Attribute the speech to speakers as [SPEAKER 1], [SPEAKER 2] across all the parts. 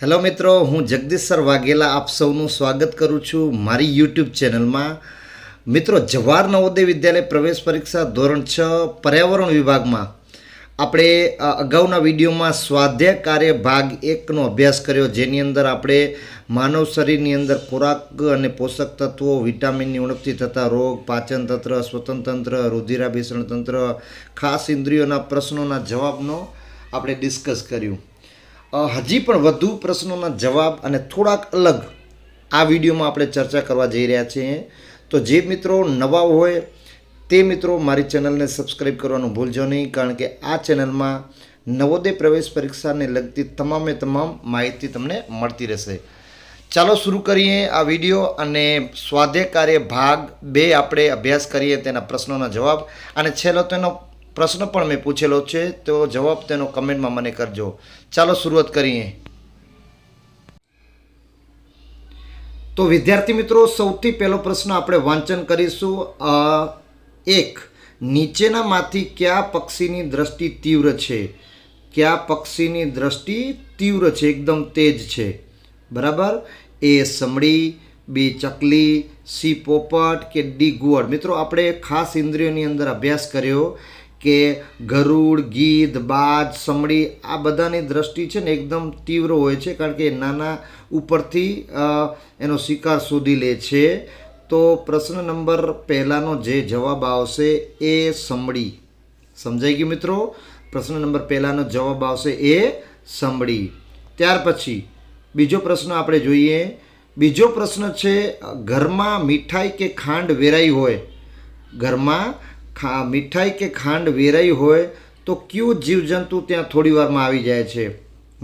[SPEAKER 1] Hello મિત્રો, હું Jagdish sir Vaghela આપ સૌનું સ્વાગત કરું છું મારી યુટ્યુબ ચેનલમાં. મિત્રો, જવાહર નવોદય વિદ્યાલય પ્રવેશ પરીક્ષા ધોરણ 6 પર્યાવરણ વિભાગમાં આપણે અગાઉના વિડીયોમાં સ્વાધ્યાય કાર્ય ભાગ 1નો અભ્યાસ કર્યો, જેની અંદર આપણે માનવ શરીરની અંદર ખોરાક અને પોષક તત્વો, વિટામિનની ઉણપથી થતા રોગ, પાચન તંત્ર, શ્વસન તંત્ર, રુધિરાભિસરણ તંત્ર, ખાસ ઇન્દ્રિયોના પ્રશ્નોના જવાબનો આપણે ડિસ્કસ કર્યું. હજી પણ વધુ પ્રશ્નોના જવાબ અને થોડાક અલગ આ વિડીયોમાં આપણે ચર્ચા કરવા જઈ રહ્યા છીએ. તો જે મિત્રો નવા હોય તે મિત્રો મારી ચેનલને સબસ્ક્રાઈબ કરવાનું ભૂલજો નહીં, કારણ કે આ ચેનલમાં નવોદય પ્રવેશ પરીક્ષાને લગતી તમામે તમામ માહિતી તમને મળતી રહેશે. ચાલો શરૂ કરીએ આ વિડીયો અને સ્વાધ્યાય કાર્ય ભાગ 2 આપણે અભ્યાસ કરીએ, તેના પ્રશ્નોના જવાબ. અને છેલ્લો તેનો પ્રશ્ન પણ મેં પૂછેલો છે, તો જવાબ તેનો કમેન્ટમાં મને કરજો. ચાલો શરૂઆત કરીએ. તો વિદ્યાર્થી મિત્રો, સૌથી પહેલો પ્રશ્ન આપણે વાંચન કરીશું. 1. નીચેનામાંથી કયા પક્ષીની દ્રષ્ટિ તીવ્ર છે? કયા પક્ષીની દ્રષ્ટિ તીવ્ર છે, એકદમ તેજ છે? બરાબર. એ સમડી, બી ચકલી, સી પોપટ કે ડી ઘુવડ? મિત્રો, આપણે ખાસ ઇન્દ્રિયોની અંદર અભ્યાસ કર્યો કે ગરુડ, ગીધ, બાજ, સમડી આ બધાની દ્રષ્ટિ છે ને એકદમ તીવ્ર હોય છે, કારણ કે નાના ઉપરથી એનો શિકાર શોધી લે છે. તો પ્રશ્ન નંબર પહેલાનો જે જવાબ આવશે એ સમડી. સમજાઈ ગયું મિત્રો? પ્રશ્ન નંબર પહેલાનો જવાબ આવશે એ સમડી. ત્યાર પછી બીજો પ્રશ્ન આપણે જોઈએ. બીજો પ્રશ્ન છે, ઘરમાં મીઠાઈ કે ખાંડ વેરાઈ હોય, ઘરમાં મીઠાઈ કે ખાંડ વેરાઈ હોય તો કયું જીવજંતુ ત્યાં થોડી વારમાં આવી જાય છે?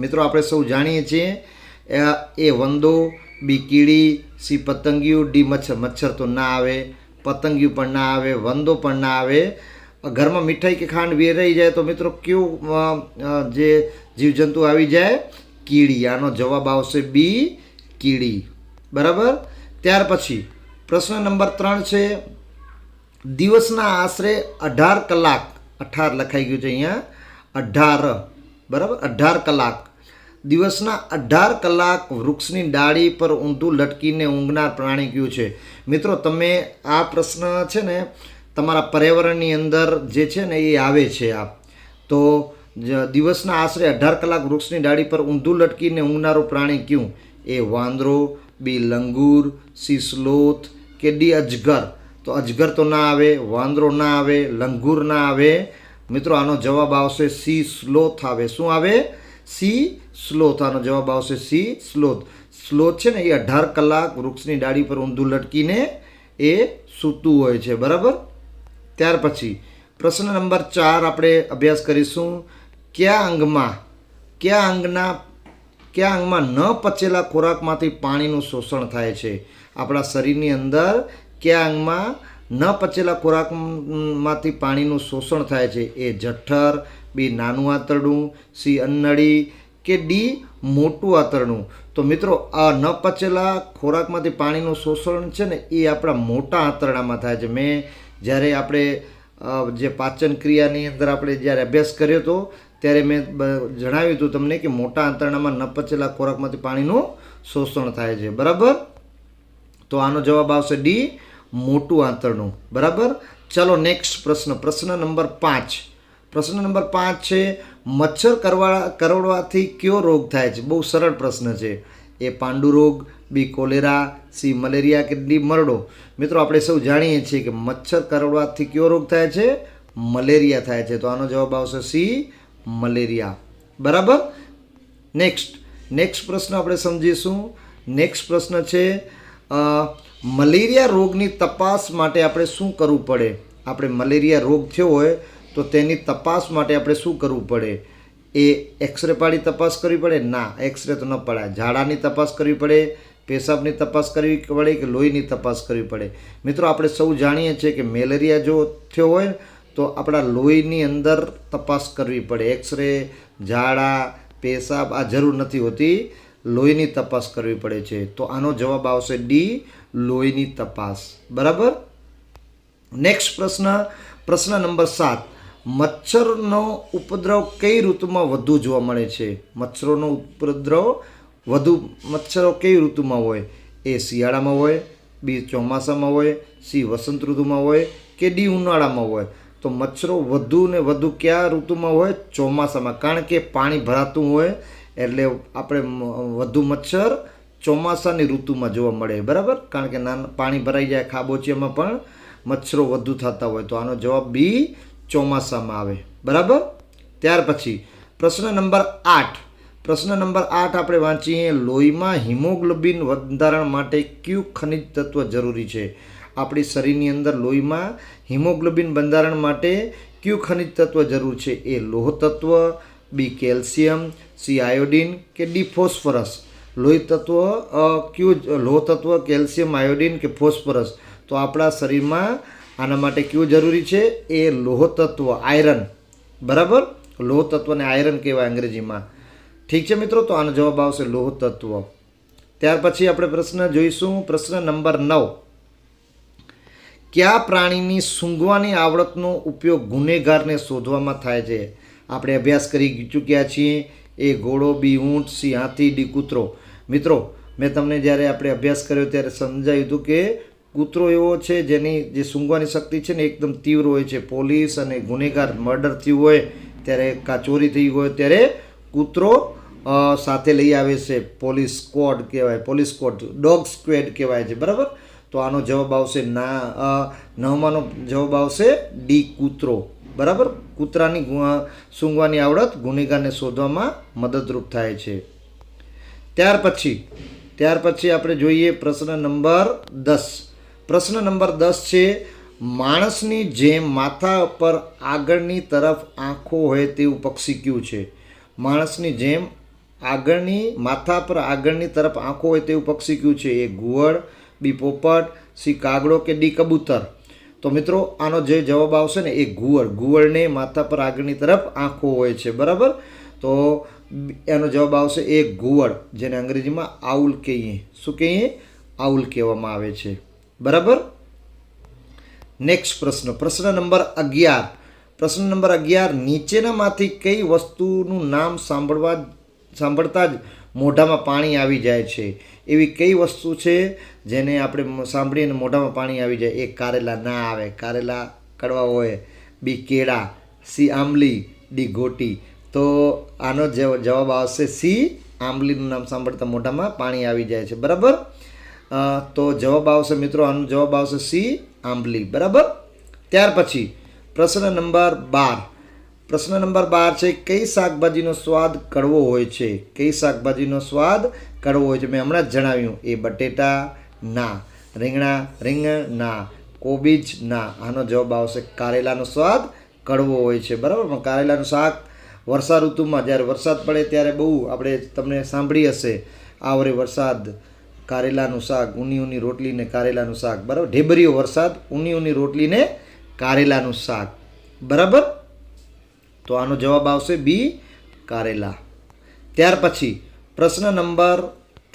[SPEAKER 1] મિત્રો, આપણે સૌ જાણીએ છીએ એ વંદો, બી કીડી, સી પતંગિયું, ડી મચ્છર. મચ્છર તો ના આવે, પતંગિયું પણ ના આવે, વંદો પણ ના આવે. ઘરમાં મીઠાઈ કે ખાંડ વેરાઈ જાય તો મિત્રો કયું જે જીવજંતુ આવી જાય? કીડી. આનો જવાબ આવશે બી કીડી. બરાબર. ત્યાર પછી પ્રશ્ન નંબર 3 છે, દિવસના આશરે 18 કલાક, 18 લખાઈ ગયું છે અહીંયા, 18. બરાબર, 18 કલાક. દિવસના 18 કલાક વૃક્ષની ડાળી પર ઊંધું લટકીને ઊંઘનાર પ્રાણી કયું છે? મિત્રો, તમે આ પ્રશ્ન છે ને તમારા પર્યાવરણની અંદર જે છે ને એ આવે છે. તો દિવસના આશરે 18 કલાક વૃક્ષની ડાળી પર ઊંધું લટકીને ઊંઘનારું પ્રાણી કયું? એ વાંદરો, બી લંગૂર, સી સ્લોથ કે ડી અજગર? તો અજગર તો ના આવે, વાંદરો ના આવે, લંગૂર ના આવે. મિત્રો, આનો જવાબ આવશે સી સ્લોથ આવે. શું આવે? C sloth. આનો જવાબ આવશે સી સ્લોથ. સ્લોથ છે ને એ 18 કલાક વૃક્ષની ડાળી પર ઊંધું લટકીને એ સૂતું હોય છે. બરાબર. ત્યાર પછી પ્રશ્ન નંબર 4 આપણે અભ્યાસ કરીશું. કયા અંગમાં ન પચેલા ખોરાકમાંથી પાણીનું શોષણ થાય છે? આપણા શરીરની અંદર કયા અંગમાં ન પચેલા ખોરાકમાંથી પાણીનું શોષણ થાય છે? એ જઠર, બી નાનું આંતરડું, સી અન્નળી કે ડી મોટું આંતરડું? તો મિત્રો, આ ન પચેલા ખોરાકમાંથી પાણીનું શોષણ છે ને એ આપણા મોટા આંતરડામાં થાય છે. મેં જ્યારે આપણે જે પાચન ક્રિયાની અંદર આપણે જ્યારે અભ્યાસ કર્યો હતો ત્યારે મેં જણાવ્યું હતું તમને કે મોટા આંતરડામાં ન પચેલા ખોરાકમાંથી પાણીનું શોષણ થાય છે. બરાબર. તો આનો જવાબ આવશે ડી મોટું આંતરડું. બરાબર. ચલો નેક્સ્ટ પ્રશ્ન. પ્રશ્ન નંબર 5. પ્રશ્ન નંબર 5 છે, મચ્છર કરડવાથી કયો રોગ થાય છે? બહુ સરળ પ્રશ્ન છે. એ પાંડુ રોગ, બી કોલેરા, સી મલેરિયા કે ડી મરડો? મિત્રો, આપણે સૌ જાણીએ છીએ કે મચ્છર કરડવાથી કયો રોગ થાય છે? મલેરિયા થાય છે. તો આનો જવાબ આવશે સી મલેરિયા. બરાબર. નેક્સ્ટ પ્રશ્ન આપણે સમજીશું. નેક્સ્ટ પ્રશ્ન છે, મલેરિયા રોગની તપાસ માટે આપણે શું કરવું પડે? આપણે મલેરિયા રોગ થયો હોય તો તેની તપાસ માટે આપણે શું કરવું પડે? એ એક્સરે પાડી તપાસ કરવી પડે? ના, એક્સરે તો ન પડાય. ઝાડાની તપાસ કરવી પડે, પેશાબની તપાસ કરવી પડે કે લોહીની તપાસ કરવી પડે? મિત્રો, આપણે સૌ જાણીએ છીએ કે મેલેરિયા જો થયો હોય તો આપણા લોહીની અંદર તપાસ કરવી પડે. એક્સરે, ઝાડા, પેશાબ આ જરૂર નથી હોતી, લોહીની તપાસ કરવી પડે છે. તો આનો જવાબ આવશે ડી લોહીની તપાસ. બરાબર. નેક્સ્ટ પ્રશ્ન નંબર 7. મચ્છરનો ઉપદ્રવ કઈ ઋતુમાં વધુ જોવા મળે છે? મચ્છરોનો ઉપદ્રવ વધુ મચ્છરો કઈ ઋતુમાં હોય? એ શિયાળામાં હોય, બી ચોમાસામાં હોય, સી વસંત ઋતુમાં હોય કે ડી ઉનાળામાં હોય? તો મચ્છરો વધુ ને વધુ કયા ઋતુમાં હોય? ચોમાસામાં, કારણ કે પાણી ભરાતું હોય એટલે આપણે વધુ મચ્છર ચોમાસાની ઋતુમાં જોવા મળે, બરાબર, કારણ કે પાણી ભરાઈ જાય ખાબોચિયામાં પણ મચ્છરો વધુ થતા હોય. તો આનો જવાબ બી ચોમાસામાં આવે, બરાબર. ત્યાર પછી પ્રશ્ન નંબર 8. પ્રશ્ન નંબર 8 આપણે વાંચીએ. લોહીમાં હિમોગ્લોબિન બંધારણ માટે કયું ખનિજ તત્વ જરૂરી છે? આપણી શરીરની અંદર લોહીમાં હિમોગ્લોબિન બંધારણ માટે કયું ખનિજ તત્વ જરૂર છે? એ લોહ તત્વ, બી કેલ્શિયમ, સી આયોડિન કે ડી ફોસ્ફરસ? લોહી તત્વ કયું? લોહ તત્વ, કેલ્શિયમ, આયોડિન કે ફોસ્ફરસ? તો આપણા શરીરમાં આના માટે કયું જરૂરી છે? એ લોહ તત્વ, આયરન, બરાબર. લોહ તત્વને આયરન કહેવાય અંગ્રેજીમાં. ઠીક છે મિત્રો, તો આનો જવાબ આવશે લોહ તત્વ. ત્યાર પછી આપણે પ્રશ્ન જોઈશું. પ્રશ્ન નંબર 9. કયા પ્રાણીની સૂંઘવાની આવડતનો ઉપયોગ ગુનેગારને શોધવામાં થાય છે? આપણે અભ્યાસ કરી ચૂક્યા છીએ. એ ઘોડો, બી ઊંટ, સી હાથી, ડી કૂતરો? મિત્રો, મેં તમને જ્યારે આપણે અભ્યાસ કર્યો ત્યારે સમજાવ્યું હતું કે કૂતરો એવો છે જેની જે સૂંઘવાની શક્તિ છે ને એકદમ તીવ્ર હોય છે. પોલીસ અને ગુનેગાર મર્ડર થયું હોય ત્યારે, કાં ચોરી થઈ હોય ત્યારે કૂતરો સાથે લઈ આવે છે. પોલીસ સ્ક્વોડ કહેવાય, પોલીસ સ્ક્વોડ, ડોગ સ્ક્વેડ કહેવાય છે, બરાબર. તો આનો જવાબ આવશે 9માનો જવાબ આવશે ડી કૂતરો, બરાબર. કૂતરાની સૂંઘવાની આવડત ગુનેગારને શોધવામાં મદદરૂપ થાય છે. ત્યાર પછી આપણે જોઈએ પ્રશ્ન નંબર 10. પ્રશ્ન નંબર 10 છે, માણસની જેમ માથા પર આગળની તરફ આંખો હોય તેવું પક્ષી કયું છે? માણસની જેમ માથા પર આગળની તરફ આંખો હોય તેવું પક્ષી કયું છે? એ ઘુવડ, બી પોપટ, સી કાગડો કે ડી કબૂતર? તો મિત્રો, આનો જે જવાબ આવશે ને એ ઘુવડ. ઘુવડને માથા પર આગળની તરફ આંખો હોય છે, બરાબર. તો એનો જવાબ આવશે એ ઘુવડ, જેને અંગ્રેજીમાં આઉલ કહીએ. શું કહીએ? આઉલ કહેવામાં આવે છે, બરાબર. નેક્સ્ટ પ્રશ્ન નંબર 11. પ્રશ્ન નંબર 11, નીચેનામાંથી કઈ વસ્તુનું નામ સાંભળતા જ મોઢામાં પાણી આવી જાય છે? એવી કઈ વસ્તુ છે જેને આપણે સાંભળીને મોઢામાં પાણી આવી જાય? એ કારેલા ના આવે, કારેલા કડવા હોય. બી કેળા, સી આંબલી, ડી ગોટી? તો આનો જવાબ આવશે સી, આંબલીનું નામ સાંભળતા મોઢામાં પાણી આવી જાય છે, બરાબર. તો જવાબ આવશે મિત્રો, આનો જવાબ આવશે સી, આંબલી, બરાબર. ત્યાર પછી પ્રશ્ન નંબર 12. પ્રશ્ન નંબર 12 છે, કઈ શાકભાજીનો સ્વાદ કડવો હોય છે? કઈ શાકભાજીનો સ્વાદ કડવો હોય છે? મેં હમણાં જ જણાવ્યું. એ બટેટા ના, રીંગણ ના, કોબીજ ના. આનો જવાબ આવશે કારેલાનો સ્વાદ કડવો હોય છે, બરાબર. પણ કારેલાનું શાક વર્ષા ઋતુમાં જ્યારે વરસાદ પડે ત્યારે બહુ આપણે તમને સાંભળી હશે, આ વરે વરસાદ, કારેલાનું શાક, ઊની રોટલી ને કારેલાનું શાક, બરાબર. ઢેબરીયો વરસાદ, ઊની રોટલી ને કારેલાનું શાક, બરાબર. તો આનો જવાબ આવશે બી, કારેલા. ત્યાર પછી પ્રશ્ન નંબર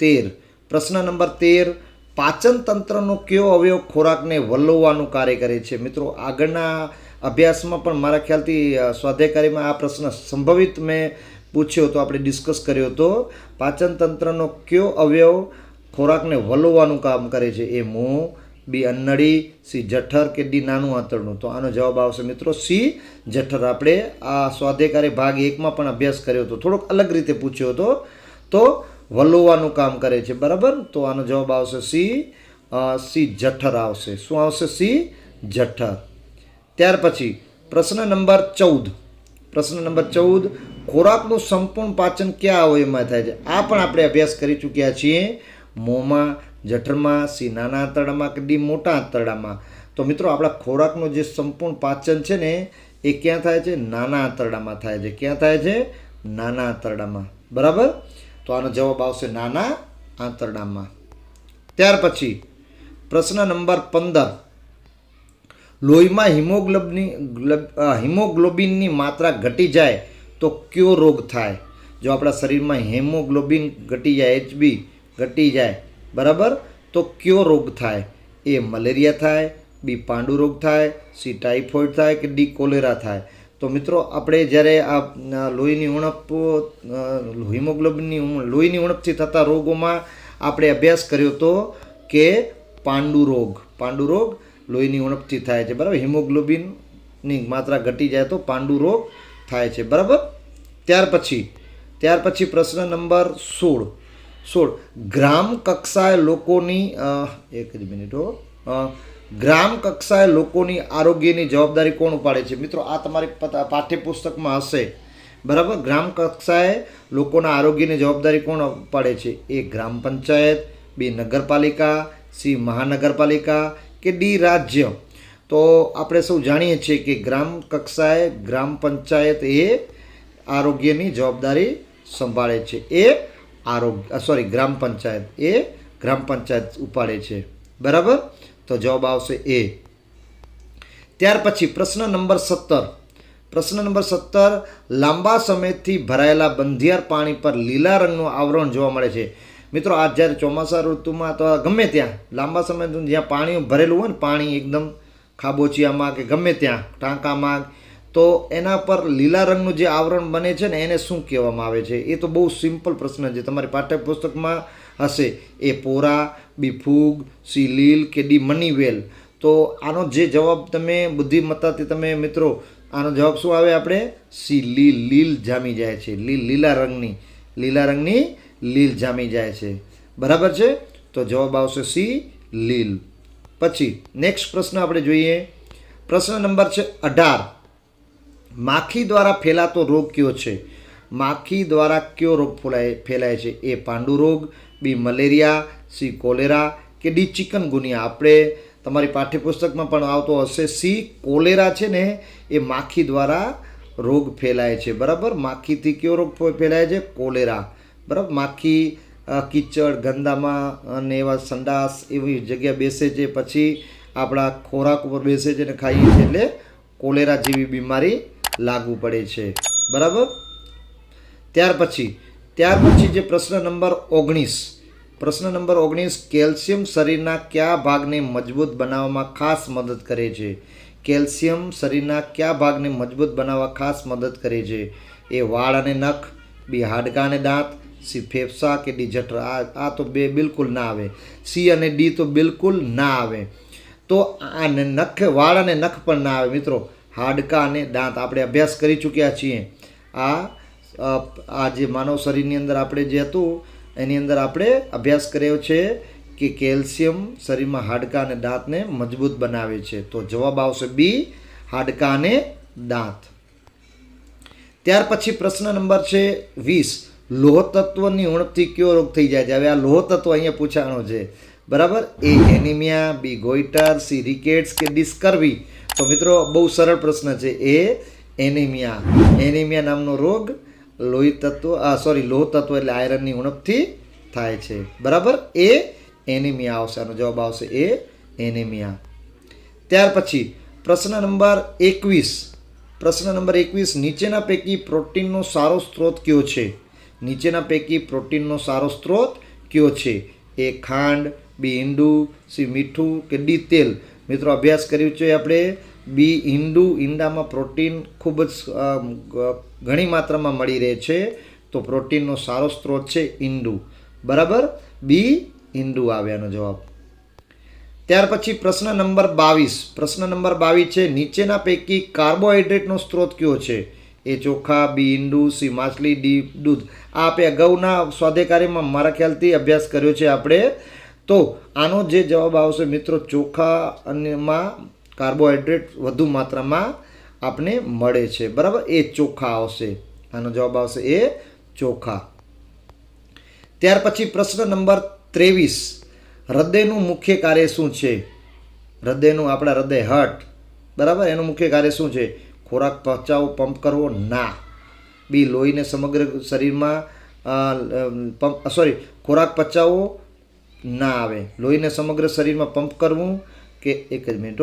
[SPEAKER 1] 13. પ્રશ્ન નંબર 13, પાચન તંત્રનો કયો અવયવ ખોરાકને વલોવવાનું કાર્ય કરે છે? મિત્રો, આગળના અભ્યાસમાં પણ મારા ખ્યાલથી સ્વાધ્યાયકારીમાં આ પ્રશ્ન સંભવિત મેં પૂછ્યો હતો, આપણે ડિસ્કસ કર્યો હતો. પાચન તંત્રનો કયો અવયવ ખોરાકને વલોવવાનું કામ કરે છે? એ મોં, બી અન્નળી, સી જઠર કે ડી નાનું આંતરડું? તો આનો જવાબ આવશે મિત્રો સી, જઠર. આપણે આ સ્વાધ્યાયકારી ભાગ 1માં પણ અભ્યાસ કર્યો હતો, થોડોક અલગ રીતે પૂછ્યો હતો. તો વલોવવાનું કામ કરે છે, બરાબર. તો આનો જવાબ આવશે સી જઠર આવશે. શું આવશે? સી, જઠર. ત્યાર પછી પ્રશ્ન નંબર 14. પ્રશ્ન નંબર 14, ખોરાકનું સંપૂર્ણ પાચન કયા અવયવમાં થાય છે? આ પણ આપણે અભ્યાસ કરી ચૂક્યા છીએ. મોંમાં, જઠરમાં, સી નાના આંતરડામાં કે ડી મોટા આંતરડામાં? તો મિત્રો, આપણા ખોરાકનું જે સંપૂર્ણ પાચન છે ને એ ક્યાં થાય છે? નાના આંતરડામાં થાય છે. ક્યાં થાય છે? નાના આંતરડામાં, બરાબર. તો આનો જવાબ આવશે નાના આંતરડામાં. ત્યાર પછી પ્રશ્ન નંબર 15, લોહીમાં હિમોગ્લોબિનની માત્રા ઘટી જાય તો કયો રોગ થાય? જો આપણા શરીરમાં હિમોગ્લોબિન ઘટી જાય, HB ઘટી જાય, બરાબર, તો કયો રોગ થાય? એ મલેરિયા થાય, બી પાંડુ રોગ થાય, સી ટાઇફોઇડ થાય કે ડી કોલેરા થાય? તો મિત્રો આપણે જ્યારે આ લોહીની ઉણપ હિમોગ્લોબિનની લોહીની ઉણપથી થતા રોગોમાં આપણે અભ્યાસ કર્યો હતો કે પાંડુરોગ લોહીની ઉણપથી થાય છે, બરાબર. હિમોગ્લોબિનની માત્રા ઘટી જાય તો પાંડુરોગ થાય છે, બરાબર. ત્યાર પછી પ્રશ્ન નંબર 16 ગ્રામ કક્ષાએ લોકોની એક જ મિનિટ ગ્રામ કક્ષાએ લોકોની આરોગ્યની જવાબદારી કોણ ઉપાડે છે? મિત્રો આ તમારી પાઠ્યપુસ્તકમાં હશે, બરાબર. ગ્રામ કક્ષાએ લોકોના આરોગ્યની જવાબદારી કોણ ઉપાડે છે? એ ગ્રામ પંચાયત, બી નગરપાલિકા, સી મહાનગરપાલિકા કે ડી રાજ્ય? તો આપણે સૌ જાણીએ છીએ કે ગ્રામ કક્ષાએ ગ્રામ પંચાયત એ આરોગ્યની જવાબદારી સંભાળે છે. ગ્રામ પંચાયત ઉપાડે છે, બરાબર. તો જવાબ આવશે એ. ત્યાર પછી પ્રશ્ન નંબર 17 લાંબા સમયથી ભરાયેલા બંધિયાર પાણી પર લીલા રંગનું આવરણ જોવા મળે છે. મિત્રો આ જ્યારે ચોમાસા ઋતુમાં તો ગમે ત્યાં લાંબા સમય જ્યાં પાણી ભરેલું હોય ને, પાણી એકદમ ખાબોચિયામાં કે ગમે ત્યાં ટાંકામાં, તો એના પર લીલા રંગનું જે આવરણ બને છે ને એને શું કહેવામાં આવે છે? એ તો બહુ સિમ્પલ પ્રશ્ન છે, તમારી પાઠ્યપુસ્તકમાં હશે. એ પોરા, બી ફૂગ, સી લીલ કે ડી મનીવેલ? તો આનો જે જવાબ તમે બુદ્ધિમત્તાથી તમે મિત્રો આનો જવાબ શું આવે? આપણે સી લીલ જામી જાય છે. લીલા રંગની લીલ જામી જાય છે, બરાબર છે. તો જવાબ આવશે સી લીલ. પછી નેક્સ્ટ પ્રશ્ન આપણે જોઈએ. પ્રશ્ન નંબર છે 18 માખી દ્વારા ફેલાતો રોગ કયો છે? માખી દ્વારા કયો રોગ ફેલાય છે? એ પાંડુ રોગ, બી મલેરિયા, સી કોલેરા કે ડી ચિકનગુનિયા? આપણે તમારી પાઠ્યપુસ્તકમાં પણ આવતો હશે. સી કોલેરા છે ને એ માખી દ્વારા રોગ ફેલાય છે, બરાબર. માખીથી કયો રોગ ફેલાય છે? કોલેરા, બરાબર. માખી કીચડ ગંદામાં અને એવા સંડાસ એવી જગ્યા બેસે છે, પછી આપણા ખોરાક ઉપર બેસે છે ને ખાઈએ છીએ, એટલે કોલેરા જેવી બીમારી લાગુ પડે છે, બરાબર. ત્યાર પછી જે પ્રશ્ન નંબર 19 કેલ્શિયમ શરીરના કયા ભાગને મજબૂત બનાવવામાં ખાસ મદદ કરે છે? કેલ્શિયમ શરીરના કયા ભાગને મજબૂત બનાવવા ખાસ મદદ કરે છે? એ વાળ અને નખ, બી હાડકાં અને દાંત, સી ફેફસા કે ડી જઠર? આ તો બે બિલકુલ ના આવે. સી અને ડી તો બિલકુલ ના આવે. તો આ વાળ અને નખ પણ ના આવે મિત્રો. હાડકાં અને દાંત આપણે અભ્યાસ કરી ચૂક્યા છીએ. આ જે માનવ શરીરની અંદર આપણે જે હતું એની અંદર આપણે અભ્યાસ કર્યો છે કે કેલ્શિયમ શરીરમાં હાડકાં અને દાંતને મજબૂત બનાવે છે. તો જવાબ આવશે બી, હાડકાં અને દાંત. ત્યાર પછી પ્રશ્ન નંબર છે 20 લોહ તત્વની ઉણપથી કયો રોગ થઈ જાય છે? હવે આ લોહ તત્વ અહીંયા પૂછાણો છે, બરાબર. એ એનિમિયા, બી ગોઈટર, સી રિકેટ્સ કે ડી સ્કર્વી? તો મિત્રો બહુ સરળ પ્રશ્ન છે. એ એનિમિયા નામનો રોગ લોહ તત્વ એટલે આયરનની ઉણપથી થાય છે, બરાબર. એ એનિમિયા આવશે. આનો જવાબ આવશે એ એનિમિયા. ત્યાર પછી પ્રશ્ન નંબર 21 નીચેના પૈકી પ્રોટીનનો સારો સ્ત્રોત કયો છે? એ ખાંડ, બી ઈંડું, સી મીઠું કે ડી તેલ? મિત્રો અભ્યાસ કર્યું છે આપણે. બી ઈંડામાં પ્રોટીન ખૂબ જ ઘણી માત્રામાં મળી રહે છે, તો પ્રોટીનનો સારો સ્ત્રોત છે ઈંડું, બરાબર. બી ઈંડું આવે આનો જવાબ. ત્યાર પછી પ્રશ્ન નંબર 22 છે નીચેના પૈકી કાર્બોહાઈડ્રેટનો સ્ત્રોત કયો છે? એ ચોખા, બી ઈંડું, સી માછલી, ડી દૂધ? આ આપણે અગાઉના સ્વાધ્યાય મારા ખ્યાલથી અભ્યાસ કર્યો છે આપણે. તો આનો જે જવાબ આવશે મિત્રો, ચોખા અનેમાં કાર્બોહાઈડ્રેટ વધુ માત્રામાં આપણે મળે છે, બરાબર. એ ચોખા આવશે. આનો જવાબ આવશે એ ચોખા. ત્યાર પછી પ્રશ્ન નંબર 23 હૃદયનું મુખ્ય કાર્ય શું છે? આપણા હૃદય હાર્ટ, બરાબર. એનું મુખ્ય કાર્ય શું છે? ખોરાક પચાવવો, પંપ કરવો? ના. બી લોહીને સમગ્ર શરીરમાં ખોરાક પચાવવો ના આવે. લોહીને સમગ્ર શરીરમાં પંપ કરવું કે એક જ મિનિટ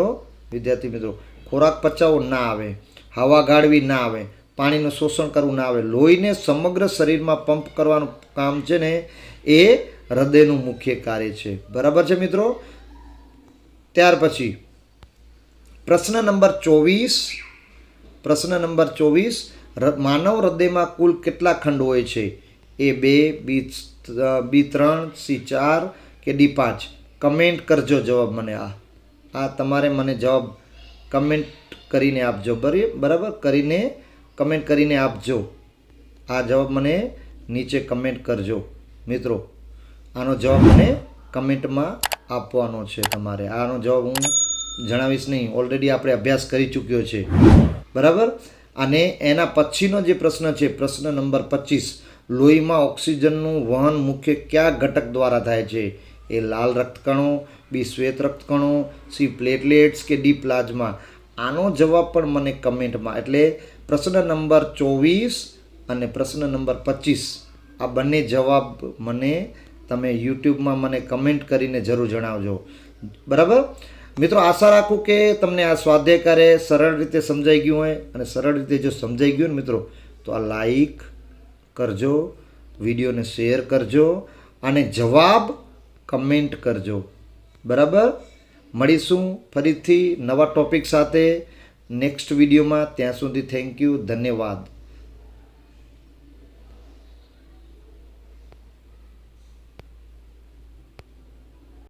[SPEAKER 1] વિદ્યાર્થી મિત્રો, ખોરાક પચાવવો ના આવે. હવા ગાળવી ના આવે. પાણીનું શોષણ કરવું ના આવે. લોહીને સમગ્ર શરીરમાં પંપ કરવાનું કામ છે ને એ હૃદયનું મુખ્ય કાર્ય છે, બરાબર છે મિત્રો. ત્યાર પછી પ્રશ્ન નંબર 24 પ્રશ્ન નંબર 24, માનવ હૃદયમાં કુલ કેટલા ખંડ હોય છે? A 2, B 3, C 4 કે D 5? કમેન્ટ કરજો જવાબ મને. આ તમારે મને જવાબ કમેન્ટ કરીને આપજો. બરાબર, કમેન્ટ કરીને આપજો. આ જવાબ મને નીચે કમેન્ટ કરજો મિત્રો. આનો જવાબ મને કમેન્ટમાં આપવાનો છે તમારે. આનો જવાબ હું જણાવીશ નહીં, ઓલરેડી આપણે અભ્યાસ કરી ચૂક્યો છે. બરાબર. અને એના પછીનો જે પ્રશ્ન છે, પ્રશ્ન નંબર 25, લોહીમાં ઓક્સિજનનું વહન મુખ્ય કયા ઘટક દ્વારા થાય છે? એ લાલ રક્તકણો, બી શ્વેત રક્તકણો, સી પ્લેટલેટ્સ કે ડી પ્લાઝમા? આનો જવાબ પણ મને કમેન્ટમાં, એટલે પ્રશ્ન નંબર 24 અને પ્રશ્ન નંબર 25 આ બંને જવાબ મને તમે યુટ્યુબમાં મને કમેન્ટ કરીને જરૂર જણાવજો. બરાબર મિત્રો, આશા રાખું કે તમને આ સ્વાધ્યાય કાર્ય સરળ રીતે સમજાઈ ગયું હોય. અને સરળ રીતે જો સમજાઈ ગયું ને મિત્રો, તો આ લાઈક કરજો, વિડીયોને શેર કરજો અને જવાબ કમેન્ટ કરજો. બરાબર, મળીશું ફરીથી નવા ટોપિક સાથે નેક્સ્ટ વિડીયોમાં. ત્યાં સુધી થેન્ક યુ, ધન્યવાદ.